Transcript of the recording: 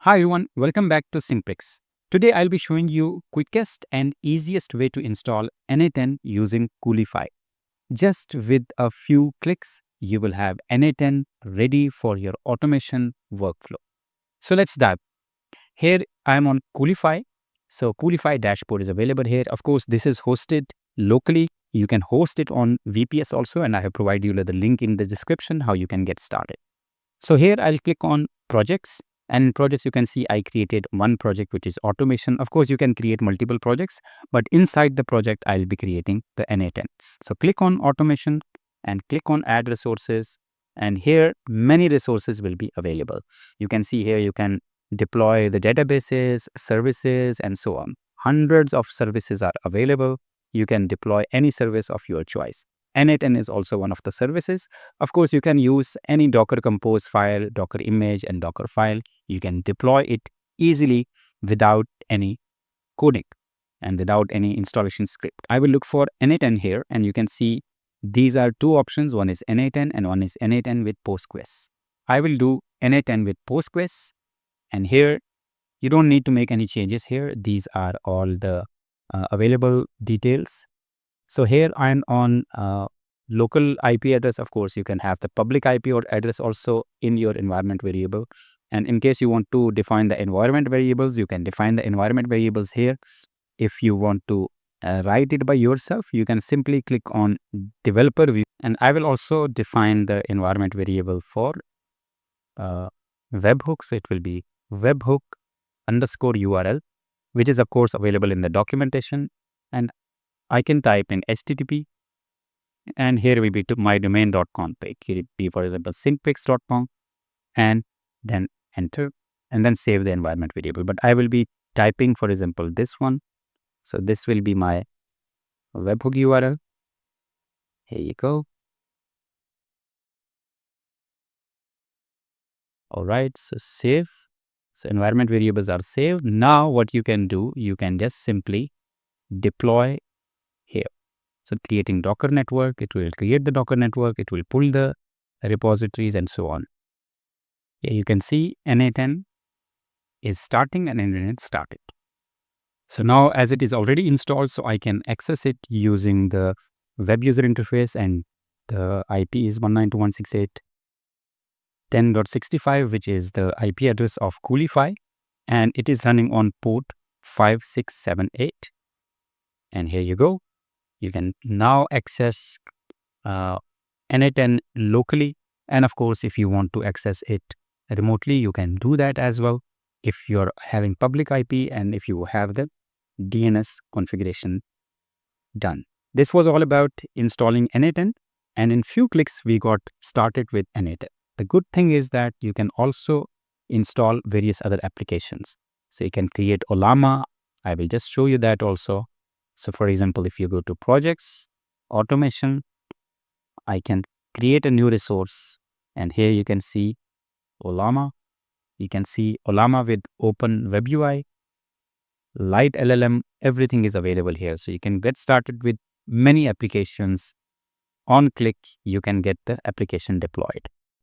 Hi everyone, welcome back to Simplix. Today I'll be showing you quickest and easiest way to install n8n using Coolify. Just with a few clicks, you will have n8n ready for your automation workflow. So let's dive. Here I'm on Coolify. So Coolify dashboard is available here. Of course, this is hosted locally. You can host it on VPS also, and I have provided you the link in the description how you can get started. So here I'll click on projects, and in projects you can see I created one project which is automation. Of course, you can create multiple projects, but inside the project I'll be creating the n8n. So click on automation and click on add resources, and here many resources will be available. You can see here you can deploy the databases, services, and so on. Hundreds of services are available. You can deploy any service of your choice. n8n is also one of the services. Of course, you can use any Docker Compose file, Docker image, and Docker file. You can deploy it easily without any coding and without any installation script. I will look for n8n here, and you can see these are two options. One is n8n and one is n8n with Postgres. I will do n8n with Postgres, and here you don't need to make any changes here. These are all the available details. So here I'm on local IP address. Of course, you can have the public IP or address also in your environment variable. And in case you want to define the environment variables, you can define the environment variables here. If you want to write it by yourself, you can simply click on developer view. And I will also define the environment variable for webhook. So it will be webhook underscore URL, which is of course available in the documentation. And I can type in HTTP, and here will be to mydomain.com page. Here it be, for example, simplix.com, and then enter, and then save the environment variable. But I will be typing, for example, this one. So this will be my webhook URL. Here you go. All right, so save. So environment variables are saved. Now what you can do, you can just simply deploy here. So creating Docker network, it will create the Docker network, it will pull the repositories and so on. Here you can see n8n is starting and n8n started. So now as it is already installed, so I can access it using the web user interface, and the IP is 192.168.10.65, which is the IP address of Coolify, and it is running on port 5678. And here you go. You can now access n8n locally, and of course, if you want to access it remotely, you can do that as well if you're having public IP and if you have the DNS configuration done. This was all about installing n8n, and in few clicks we got started with n8n. The good thing is that you can also install various other applications. So you can create Olama. I will just show you that also. So for example, if you go to projects, automation, I can create a new resource, and here you can see Olama. You can see Olama with open web UI, light LLM, everything is available here. So you can get started with many applications. On click, you can get the application deployed.